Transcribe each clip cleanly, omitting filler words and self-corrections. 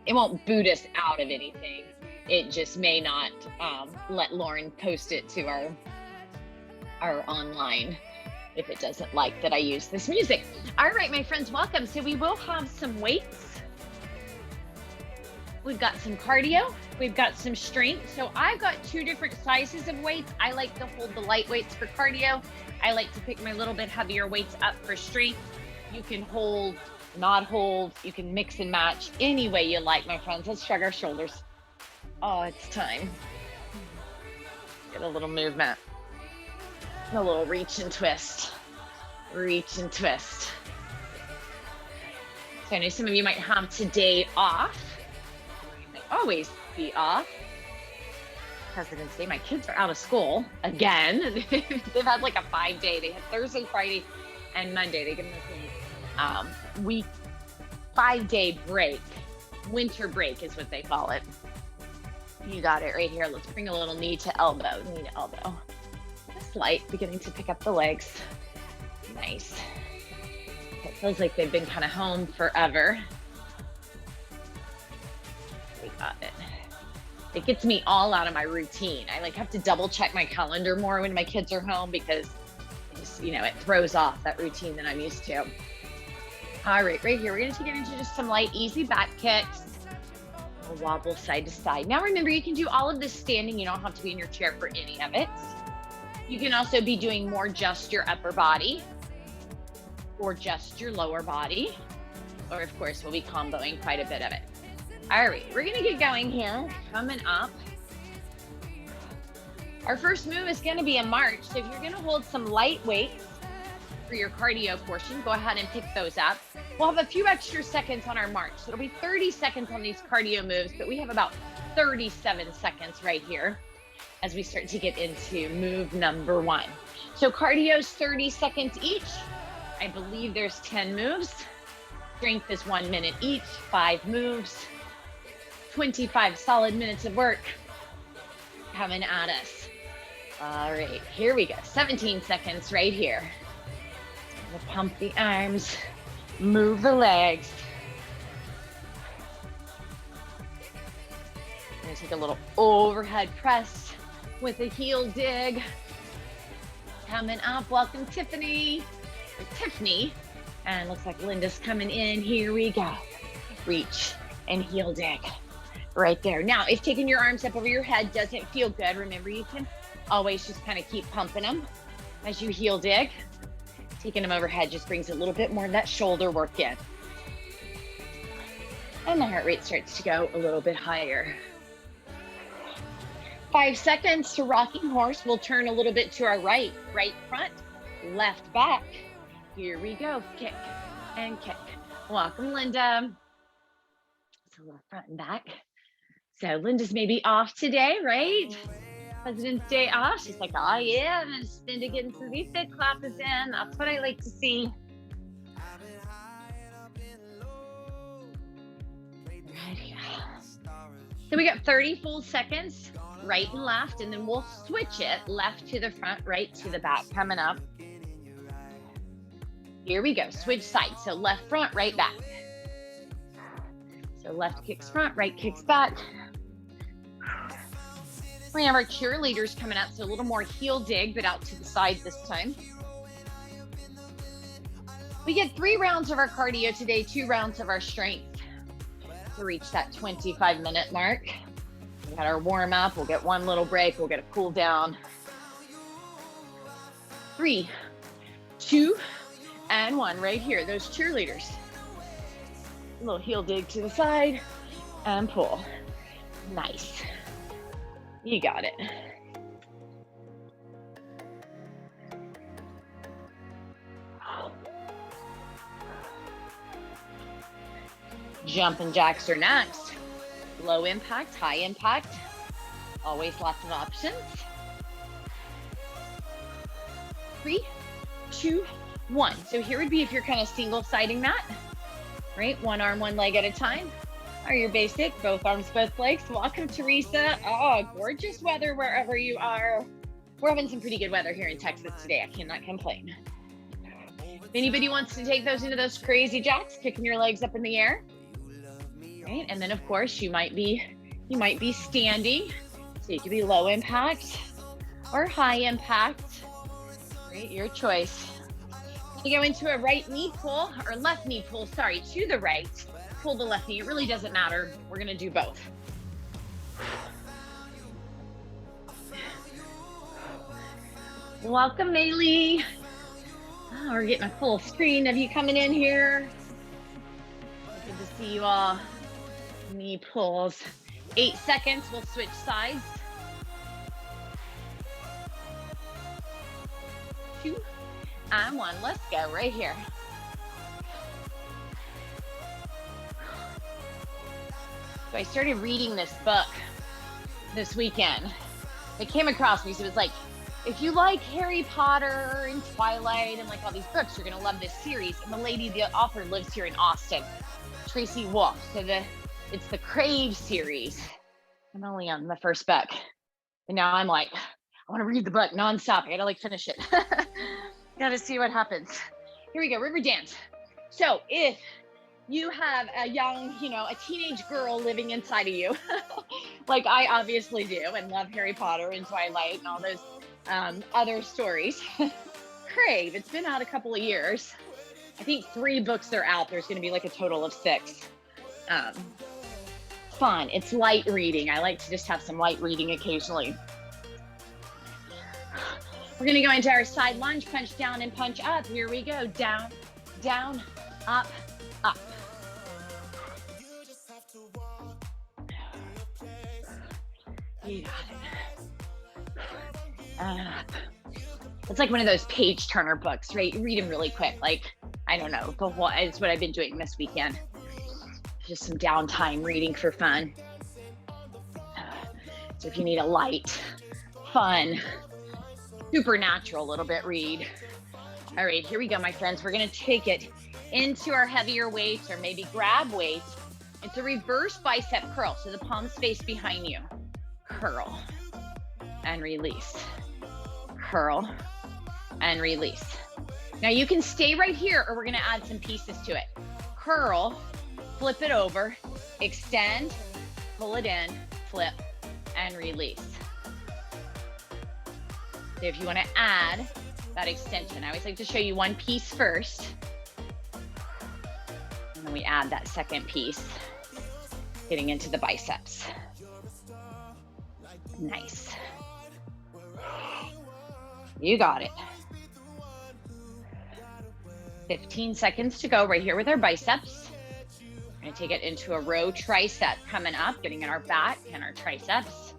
it won't boot us out of anything. It just may not let Lauren post it to our online if it doesn't like that I use this music. All right, my friends, welcome. So we will have some weights. We've got some cardio. We've got some strength. So I've got 2 different sizes of weights. I like to hold the light weights for cardio. I like to pick my little bit heavier weights up for strength. You can hold, not hold. You can mix and match any way you like, my friends. Let's shrug our shoulders. Oh, it's time. Get a little movement. A little reach and twist. Reach and twist. So I know some of you might have today off. You might always be off. President's Day. My kids are out of school again. They've had like a 5-day. They had Thursday, Friday, and Monday. They give them a week 5-day break. Winter break is what they call it. You got it right here. Let's bring a little knee to elbow. Knee to elbow. Just light, beginning to pick up the legs. Nice. It feels like they've been kind of home forever. We got it. It gets me all out of my routine. I like have to double check my calendar more when my kids are home because it just, it throws off that routine that I'm used to. All right, right here, we're gonna take it into just some light, easy back kicks. A wobble side to side. Now remember, you can do all of this standing. You don't have to be in your chair for any of it. You can also be doing more just your upper body or just your lower body. Or of course, we'll be comboing quite a bit of it. All right, we're gonna get going here. Coming up. Our first move is gonna be a march. So if you're gonna hold some light weights for your cardio portion, go ahead and pick those up. We'll have a few extra seconds on our march. So it'll be 30 seconds on these cardio moves, but we have about 37 seconds right here as we start to get into move number 1. So cardio's 30 seconds each. I believe there's 10 moves. Strength is 1 minute each, 5 moves, 25 solid minutes of work coming at us. All right, here we go. 17 seconds right here. We'll pump the arms, move the legs. I'm gonna take a little overhead press with a heel dig. Coming up, welcome Tiffany. And looks like Linda's coming in. Here we go. Reach and heel dig right there. Now, if taking your arms up over your head doesn't feel good, remember you can always just kind of keep pumping them as you heel dig. Taking them overhead just brings a little bit more of that shoulder work in. And the heart rate starts to go a little bit higher. 5 seconds to rocking horse. We'll turn a little bit to our right front, left back. Here we go, kick and kick. Welcome, Linda. So left front and back. So Linda's maybe off today, right? President's Day off. She's like, oh yeah, I'm gonna spend it getting some VFit classes in. That's what I like to see. Right here. So we got 30 full seconds, right and left, and then we'll switch it left to the front, right to the back coming up. Here we go, switch sides. So left front, right back. So left kicks front, right kicks back. We have our cheerleaders coming out, so a little more heel dig, but out to the side this time. We get 3 rounds of our cardio today, 2 rounds of our strength to reach that 25-minute mark. We got our warm up, we'll get 1 little break, we'll get a cool down. 3, 2, and 1 right here, those cheerleaders. A little heel dig to the side and pull. Nice. You got it. Jumping jacks are next. Low impact, high impact. Always lots of options. 3, 2, 1. So here would be if you're kind of single-siding that, right? 1 arm, 1 leg at a time. Or your basic, both arms, both legs. Welcome, Teresa. Oh, gorgeous weather wherever you are. We're having some pretty good weather here in Texas today. I cannot complain. If anybody wants to take those into those crazy jacks, kicking your legs up in the air. right? And then of course you might be standing, so you could be low impact or high impact, right? Your choice. You go into a right knee pull or left knee pull, sorry, to the right, pull the left knee. It really doesn't matter. We're gonna do both. Welcome, Maylee. Oh, we're getting a full screen of you coming in here. Good to see you all. Knee pulls. 8 seconds, we'll switch sides. 2 and 1, let's go right here. So I started reading this book this weekend. It came across me, so it was like, if you like Harry Potter and Twilight and like all these books, you're gonna love this series. And the author lives here in Austin, Tracy Wolf. So it's the Crave series. I'm only on the first book. And now I'm like, I wanna read the book nonstop. I gotta like finish it. Gotta see what happens. Here we go, river dance. So if you have a young, a teenage girl living inside of you, like I obviously do, and love Harry Potter and Twilight and all those other stories. Crave, it's been out a couple of years. I think 3 books are out. There's going to be like a total of 6. Fun. It's light reading. I like to just have some light reading occasionally. We're going to go into our side lunge, punch down and punch up. Here we go. Down, down, up, up. You got it. It's like one of those page turner books, right? You read them really quick. Like, I don't know, it's what I've been doing this weekend. Just some downtime reading for fun. So if you need a light, fun, supernatural little bit read. All right, here we go, my friends. We're gonna take it into our heavier weights, or maybe grab weights. It's a reverse bicep curl. So the palms face behind you. Curl and release. Curl and release. Now you can stay right here, or we're gonna add some pieces to it. Curl, flip it over, extend, pull it in, flip, and release. So if you wanna add that extension, I always like to show you one piece first, and then we add that second piece, getting into the biceps. Nice. You got it. 15 seconds to go right here with our biceps. We're gonna take it into a row tricep coming up, getting in our back and our triceps.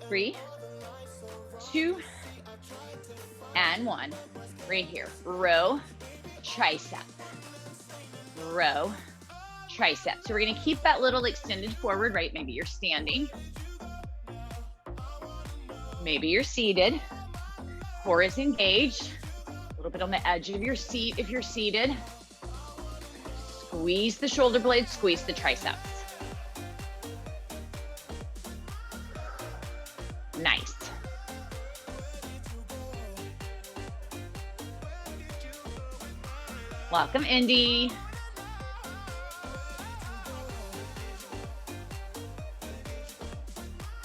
3, 2, and 1. Right here, row, tricep, row, tricep. So we're gonna keep that little extended forward, right? Maybe you're standing. Maybe you're seated. Core is engaged. A little bit on the edge of your seat if you're seated. Squeeze the shoulder blades, squeeze the triceps. Nice. Welcome, Indy.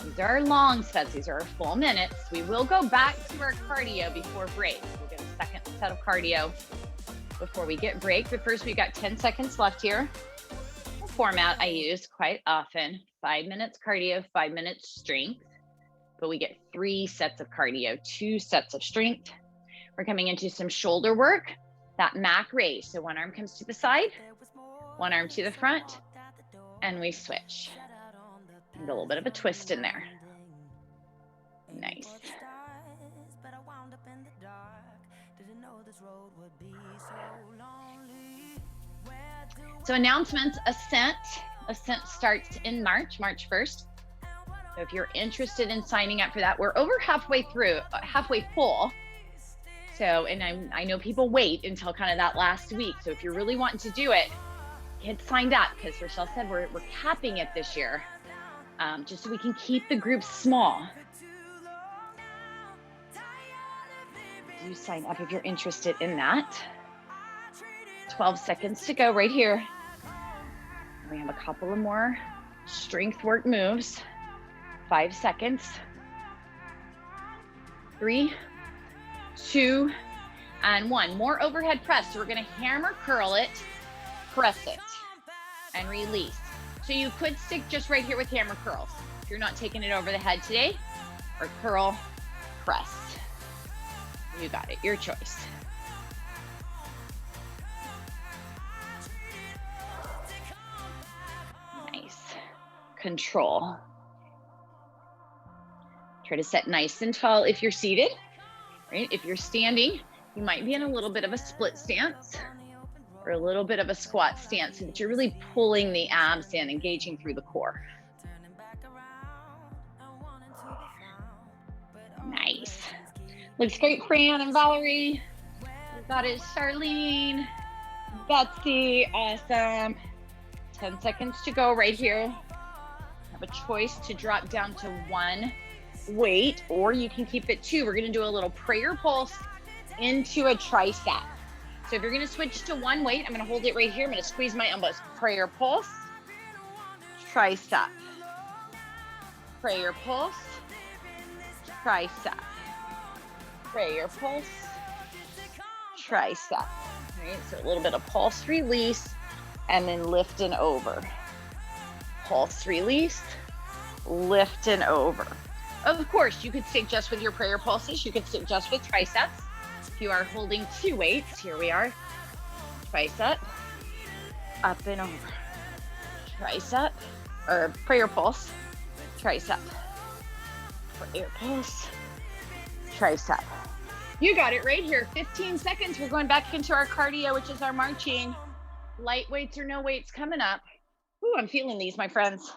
These are our long sets. These are our full minutes. We will go back to our cardio before break. We'll get a second set of cardio before we get break. But first, we've got 10 seconds left here. The format I use quite often, 5 minutes cardio, 5 minutes strength. But we get 3 sets of cardio, 2 sets of strength. We're coming into some shoulder work, that Mac raise. So one arm comes to the side, one arm to the front, and we switch. And a little bit of a twist in there. Nice. So announcements, Ascent. Ascent starts in March 1st. So if you're interested in signing up for that, we're over halfway full. So, and I know people wait until kind of that last week. So if you're really wanting to do it, get signed up, because Rochelle said we're capping it this year, just so we can keep the groups small. Do sign up if you're interested in that. 12 seconds to go right here. We have a couple of more strength work moves. 5 seconds. 3, 2, and 1. More overhead press. So we're going to hammer curl it, press it, and release. So you could stick just right here with hammer curls if you're not taking it over the head today, or curl, press. You got it, your choice. Nice. Control. Try to set nice and tall if you're seated, right? If you're standing, you might be in a little bit of a split stance or a little bit of a squat stance so that you're really pulling the abs in, engaging through the core. Nice. Looks great, Fran and Valerie. We got it, Charlene, Betsy, awesome. 10 seconds to go right here. Have a choice to drop down to 1 weight, or you can keep it 2. We're gonna do a little prayer pulse into a tricep. So if you're gonna switch to 1 weight, I'm gonna hold it right here. I'm gonna squeeze my elbows. Prayer pulse, tricep. Prayer pulse, tricep. Prayer pulse, tricep. All right, so a little bit of pulse release, and then lift and over. Pulse release, lift and over. Of course, you could stick just with your prayer pulses. You could stick just with triceps. If you are holding 2 weights, here we are. Tricep, up and over. Tricep, or prayer pulse, tricep. Prayer pulse, tricep. You got it right here. 15 seconds. We're going back into our cardio, which is our marching. Light weights or no weights coming up. Ooh, I'm feeling these, my friends.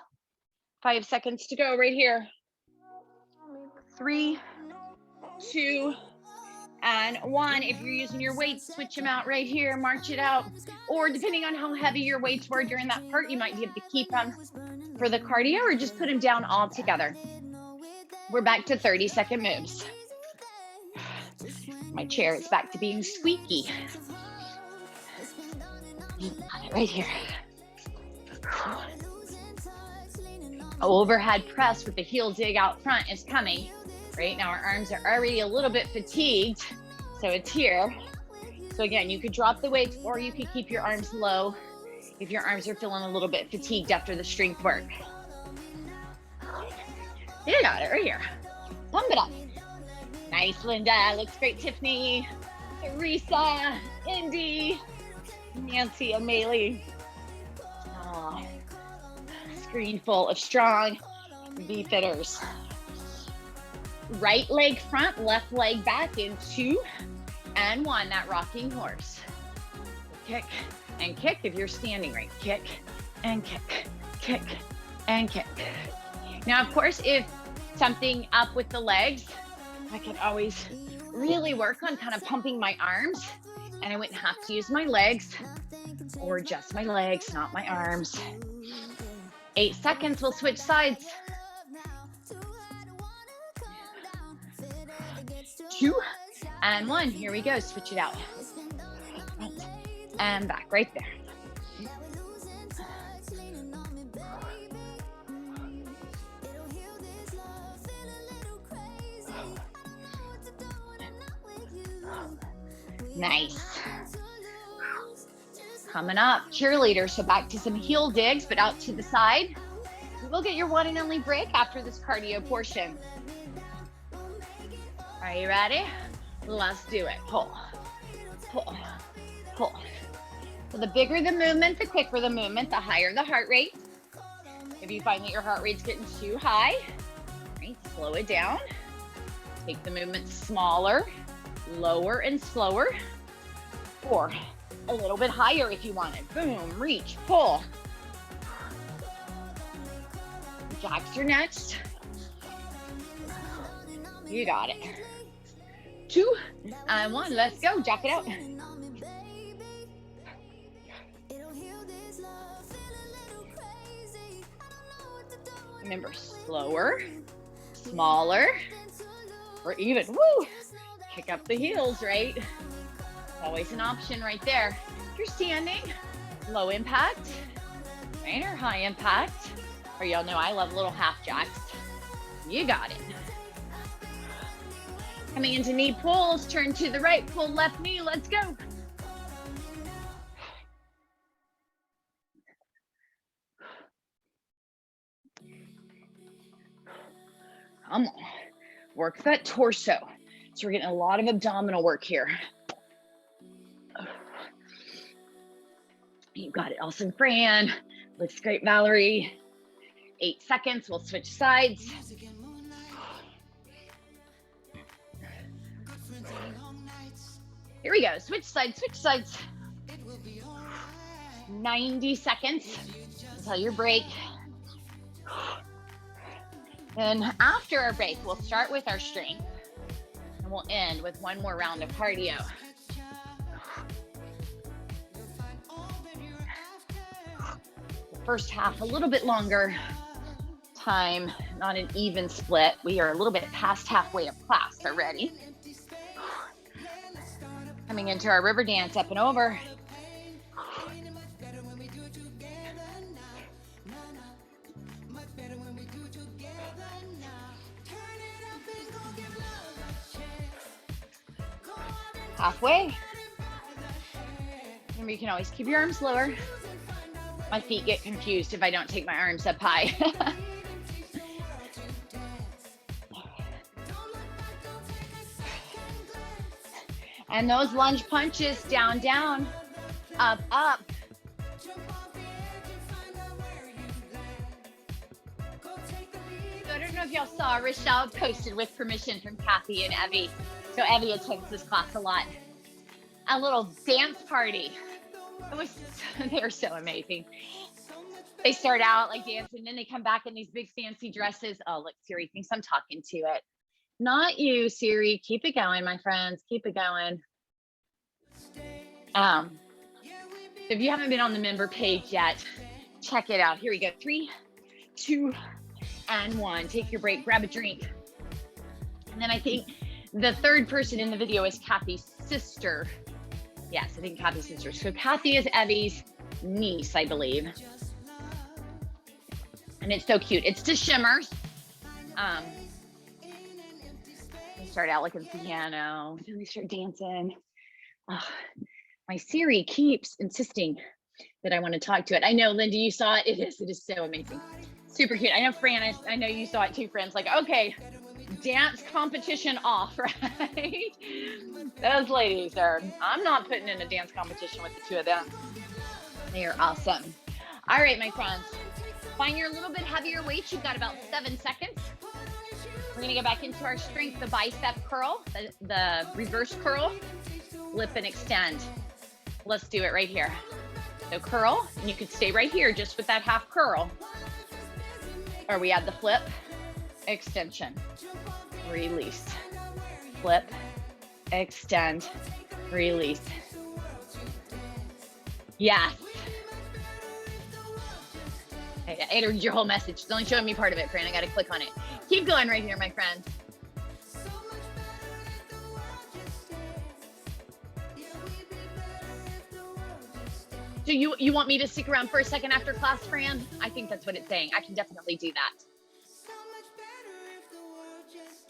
5 seconds to go right here. 3, 2, and 1. If you're using your weights, switch them out right here, march it out. Or depending on how heavy your weights were during that part, you might be able to keep them for the cardio or just put them down all together. We're back to 30-second moves. My chair is back to being squeaky. Right here. Overhead press with the heel dig out front is coming. Right now our arms are already a little bit fatigued, so it's here. So again, you could drop the weights or you could keep your arms low if your arms are feeling a little bit fatigued after the strength work. You got it right here. Pump it up. Nice, Linda. Looks great, Tiffany, Teresa, Indy, Nancy, Amelie. Oh, screen full of strong VFitters. Right leg front, left leg back in 2 and 1, that rocking horse. Kick and kick if you're standing right. Kick and kick, kick and kick. Now, of course, if something up with the legs, I can always really work on kind of pumping my arms, and I wouldn't have to use my legs or just my legs, not my arms. 8 seconds, we'll switch sides. 2 and 1, here we go, switch it out. And back, right there. Nice. Coming up, cheerleader. So back to some heel digs, but out to the side. We will get your one and only break after this cardio portion. Are you ready? Let's do it. Pull, pull, pull. So the bigger the movement, the quicker the movement, the higher the heart rate. If you find that your heart rate's getting too high, right, slow it down. Take the movement smaller, lower and slower, or a little bit higher if you want it. Boom, reach, pull. Jacks are next. You got it. 2 and 1, let's go, jack it out. Remember, slower, smaller, or even, woo, kick up the heels, right? Always an option right there. If you're standing, low impact, right? right, or high impact. Or y'all know I love little half jacks. You got it. Coming into knee pulls, turn to the right, pull left knee, let's go. Come on, work that torso. So we're getting a lot of abdominal work here. You got it, awesome, Fran. Looks great, Valerie. 8 seconds, we'll switch sides. Here we go, switch sides, switch sides. 90 seconds until your break. Then after our break, we'll start with our strength and we'll end with one more round of cardio. The first half, a little bit longer time, not an even split. We are a little bit past halfway of class already. Coming into our river dance, up and over. Halfway. Remember, you can always keep your arms lower. My feet get confused if I don't take my arms up high. And those lunge punches, down, down, up, up. So I don't know if y'all saw, Rochelle posted with permission from Kathy and Evie. So Evie attends this class a lot. A little dance party. They're so amazing. They start out like dancing, then they come back in these big fancy dresses. Oh, look, Siri thinks I'm talking to it. Not you, Siri. Keep it going, my friends. Keep it going. If you haven't been on the member page yet, check it out. Here we go. 3, 2, and 1. Take your break. Grab a drink. And then I think the third person in the video is Kathy's sister. Yes, I think Kathy's sister. So Kathy is Evie's niece, I believe. And it's so cute. It's to Shimmers. We start out like a piano. Then we start dancing. Oh, my Siri keeps insisting that I want to talk to it. I know, Linda, you saw it. It is so amazing. Super cute. I know, Fran, I know you saw it too, friends. Like, okay, dance competition off, right? Those ladies I'm not putting in a dance competition with the two of them. They are awesome. All right, my friends, find your little bit heavier weights. You've got about 7 seconds. We're gonna go back into our strength, the bicep curl, the reverse curl, flip and extend. Let's do it right here. So curl, and you could stay right here just with that half curl. Or we add the flip, extension, release, flip, extend, release. Yes. I entered your whole message. It's only showing me part of it, Fran. I got to click on it. Keep going right here, my friends. So you want me to stick around for a second after class, Fran? I think that's what it's saying. I can definitely do that.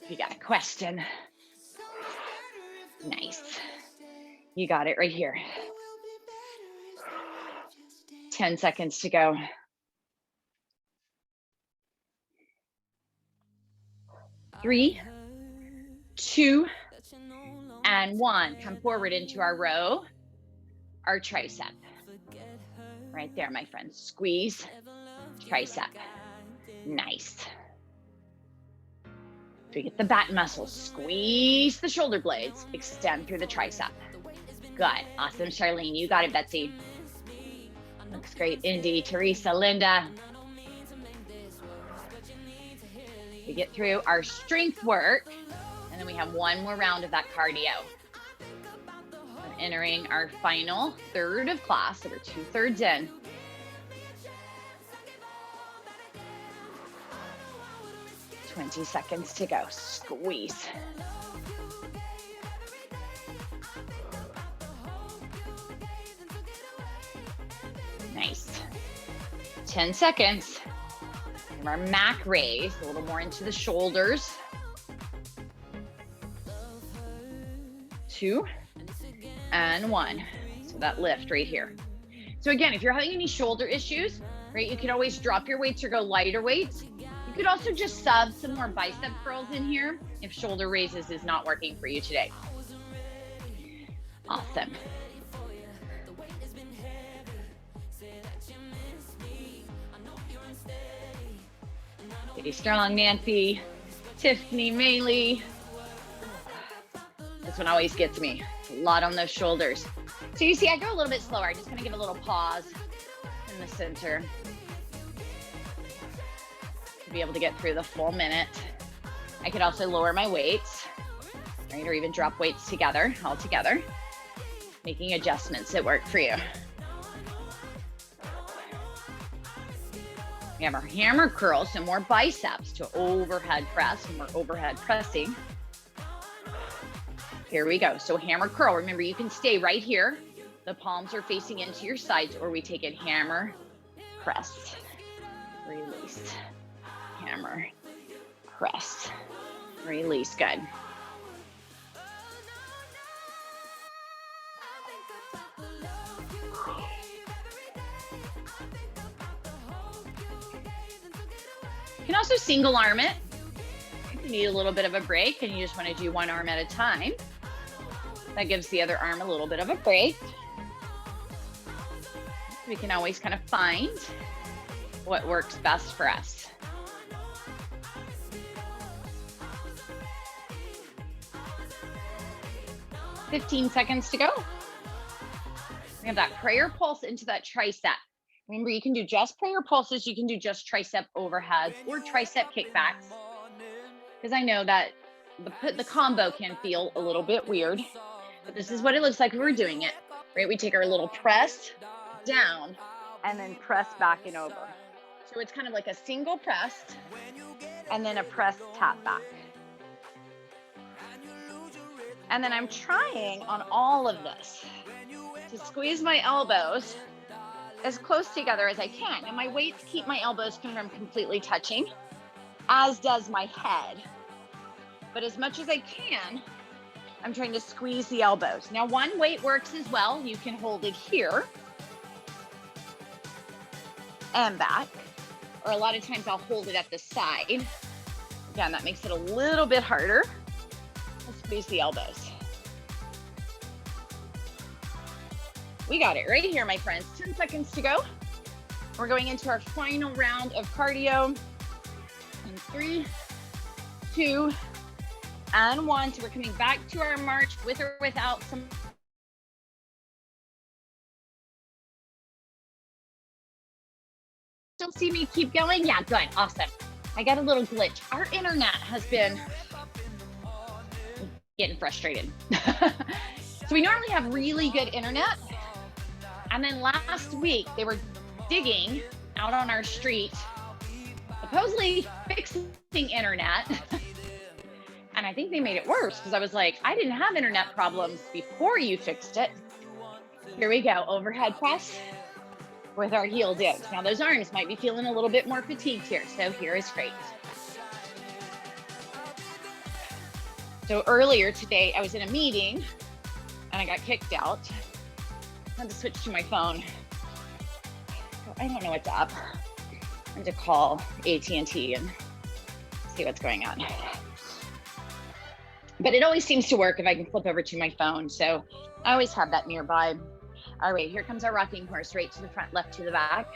If you got a question. Nice. You got it right here. 10 seconds to go. 3, 2, and 1. Come forward into our row, our tricep. Right there, my friends. Squeeze, tricep. Nice. So we get the back muscles. Squeeze the shoulder blades. Extend through the tricep. Good. Awesome, Charlene. You got it, Betsy. Looks great. Indy, Teresa, Linda. We get through our strength work, and then we have one more round of that cardio. We're entering our final third of class, so we're 2/3 in. $20 seconds to go. Squeeze. Nice. 10 seconds. And our Mac raise, a little more into the shoulders. 2 and 1. So that lift right here. So again, if you're having any shoulder issues, right, you can always drop your weights or go lighter weights. You could also just sub some more bicep curls in here if shoulder raises is not working for you today. Awesome. Stay strong, Nancy. Tiffany, Maylee. This one always gets me. A lot on those shoulders. So you see, I go a little bit slower. I just kind of give a little pause in the center to be able to get through the full minute. I could also lower my weights, right? Or even drop weights together, all together, making adjustments that work for you. We have our hammer curls, so more biceps to overhead press, more overhead pressing. Here we go. So hammer curl. Remember, you can stay right here. The palms are facing into your sides, or we take it hammer, press, release, hammer, press, release. Good. You can also single arm it. If you need a little bit of a break and you just want to do one arm at a time, that gives the other arm a little bit of a break. We can always kind of find what works best for us. "15 seconds to go. We have that prayer pulse into that tricep. Remember, you can do just prayer pulses, you can do just tricep overheads or tricep kickbacks. Because I know that the combo can feel a little bit weird, but this is what it looks like when we're doing it, right? We take our little press down and then press back and over. So it's kind of like a single press and then a press tap back. And then I'm trying on all of this to squeeze my elbows as close together as I can. And my weights keep my elbows from completely touching, as does my head. But as much as I can, I'm trying to squeeze the elbows. Now, one weight works as well. You can hold it here and back, or a lot of times I'll hold it at the side. Again, that makes it a little bit harder. Let's squeeze the elbows. We got it right here, my friends. 10 seconds to go. We're going into our final round of cardio. In 3, 2, and 1. So we're coming back to our march with or without some. Still see me keep going? Yeah, good, awesome. I got a little glitch. Our internet has been getting frustrated. So we normally have really good internet. And then last week they were digging out on our street, supposedly fixing internet. And I think they made it worse because I was like, I didn't have internet problems before you fixed it. Here we go, overhead press with our heel dips. Now those arms might be feeling a little bit more fatigued here, so here is great. So earlier today, I was in a meeting and I got kicked out. I had to switch to my phone. So I don't know what's up. I had to call AT&T and see what's going on. But it always seems to work if I can flip over to my phone. So I always have that nearby. All right, here comes our rocking horse, right to the front, left to the back.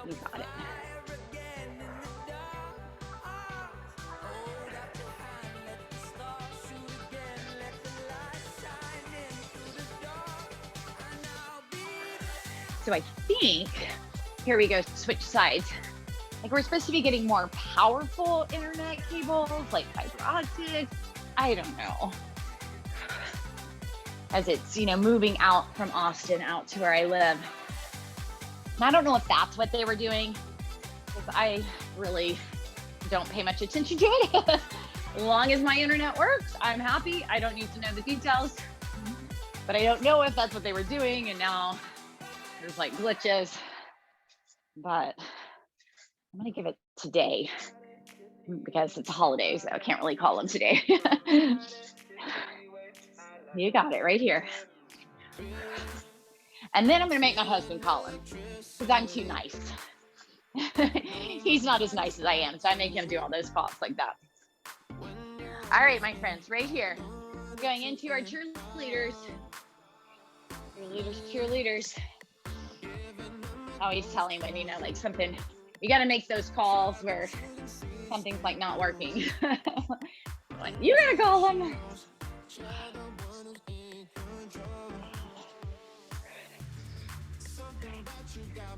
You got it. So I think, here we go, switch sides. Like we're supposed to be getting more powerful internet cables, like fiber optics. I don't know. As it's, you know, moving out from Austin out to where I live. And I don't know if that's what they were doing, because I really don't pay much attention to it. As long as my internet works, I'm happy. I don't need to know the details, but I don't know if that's what they were doing. And now there's like glitches, but I'm gonna give it today because it's a holiday, so I can't really call them today. You got it right here. And then I'm gonna make my husband call him because I'm too nice. He's not as nice as I am, so I make him do all those calls like that. All right, my friends, right here. We're going into our cheerleaders. Cheerleaders. Always telling when, you know, like something, you got to make those calls where something's like not working. Like, you got to call them.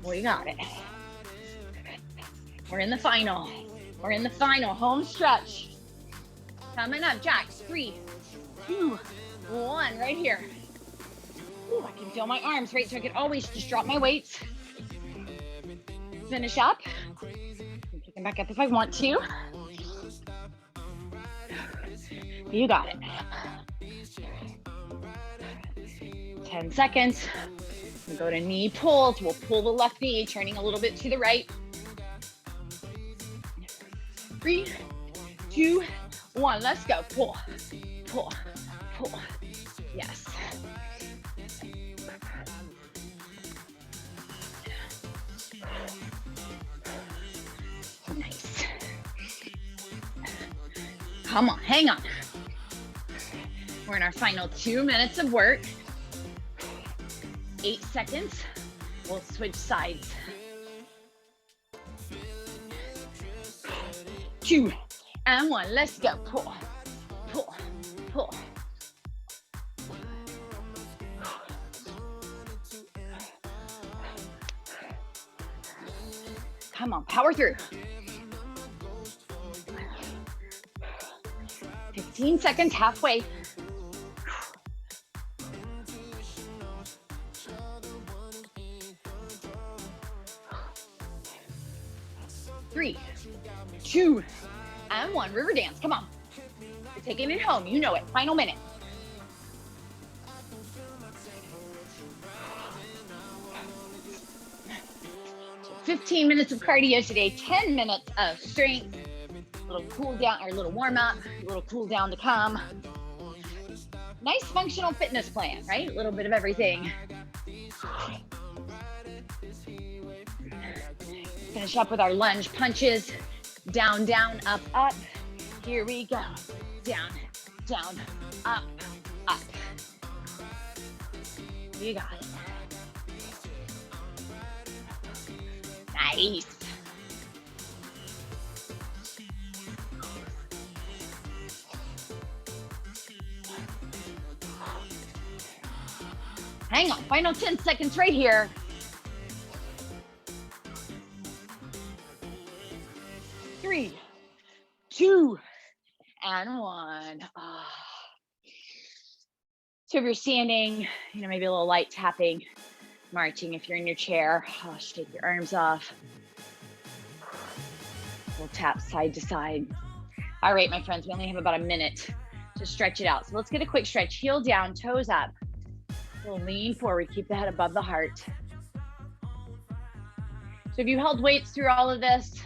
We got it. We're in the final. We're in the final home stretch. Coming up, Jack. 3, 2, 1, right here. Ooh, I can feel my arms, right? So I can always just drop my weights. Finish up. Pick them back up if I want to. You got it. 10 seconds. We'll go to knee pulls. We'll pull the left knee, turning a little bit to the right. 3, 2, 1. Let's go. Pull, pull, pull. Yes. Nice. Come on, hang on. We're in our final 2 minutes of work. 8 seconds. We'll switch sides. 2 and 1. Let's go. Pull, pull, pull. Come on, power through. 15 seconds, halfway. 3, 2, and 1. River dance. Come on. You're taking it home. You know it. Final minute. So 15 minutes of cardio today. 10 minutes of strength. A little cool down, or a little warm up. A little cool down to come. Nice functional fitness plan, right? A little bit of everything. Finish up with our lunge punches. Down, down, up, up. Here we go. Down, down, up, up. You got it. Nice. Hang on, final 10 seconds right here. 3, 2, and 1. Oh. So if you're standing, you know, maybe a little light tapping, marching. If you're in your chair, shake your arms off. We'll tap side to side. All right, my friends, we only have about a minute to stretch it out. So let's get a quick stretch. Heel down, toes up. We'll lean forward, keep the head above the heart. So if you held weights through all of this,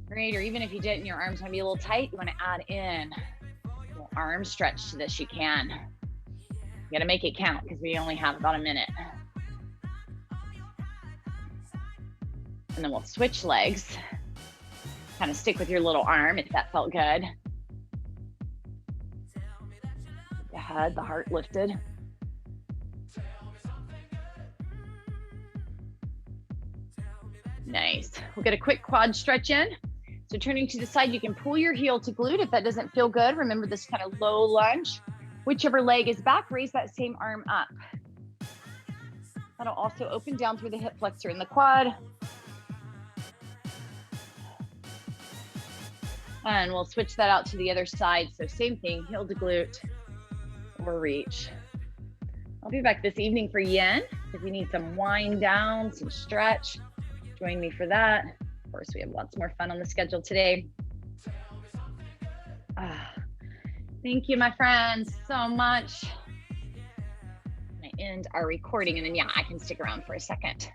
great, or even if you didn't, your arms might be a little tight, you want to add in a little arm stretch to this, you can. You gotta make it count because we only have about a minute. And then we'll switch legs. Kind of stick with your little arm if that felt good. The head, the heart lifted. Nice. We'll get a quick quad stretch in. So turning to the side, you can pull your heel to glute if that doesn't feel good. Remember this kind of low lunge. Whichever leg is back, raise that same arm up. That'll also open down through the hip flexor in the quad. And we'll switch that out to the other side. So same thing, heel to glute or reach. I'll be back this evening for yin. If you need some wind down, some stretch, join me for that. Of course, we have lots more fun on the schedule today. Thank you, my friends, so much. I end our recording, and then, yeah, I can stick around for a second.